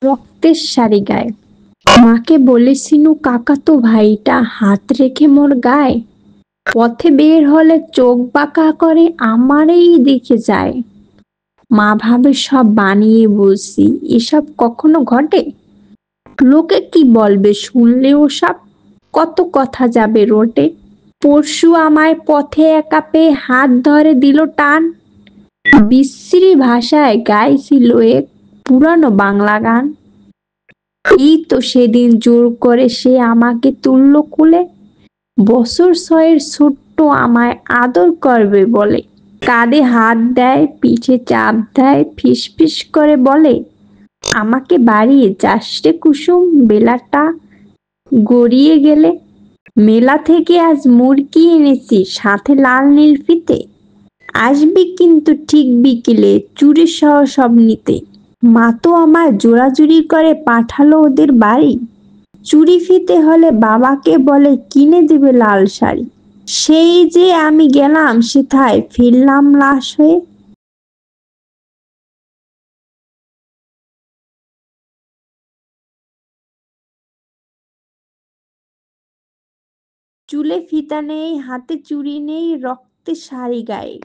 রক্তের শাড়ি গায়ে। মাকে বলেছিনু কাকাতো ভাইটা হাত রেখে মোর গায়ে। পথে বের হলে চোখ বাঁকা করে আমারই দেখে যায়। মা ভাবে সব বানিয়ে বলছি, এসব কখনো ঘটে? লোকে কি বলবে শুনলে ওসব? কত কথা যাবে রোটে। পরশু আমায় পথে একা পেয়ে হাত ধরে দিল টান। বিশ্রী ভাষায় গাইছিল এক পুরানো বাংলা গান। এই তো সেদিন জোর করে সে আমাকে তুলল কোলে। বছর ছয়ের ছোট্ট আমায় আদর করবে বলে। কাঁধে হাত দেয়, পিঠে চাপ দেয়, ফিসফিস করে বলে, আমাকে বাড়িয়ে যাস রে কুসুম, বেলাটা গড়িয়ে গেলে। মেলা থেকে আজ মুরগি এনেছি, সাথে লাল নীল ফিতে। আসবি কিন্তু ঠিক বিকেলে, চুড়ি সহ সব নিতে। মা তো আমার জোরাজুরি করে পাঠালো ওদের বাড়ি। চুড়ি ফিতে হলে বাবাকে বলে কিনে দিবে লাল শাড়ি। সেই যে আমি গেলাম সেথায়, ফিরলাম লাশ হয়ে। চুলে ফিতা নেই, হাতে চুড়ি নেই, রক্তে শাড়ি গায়ে।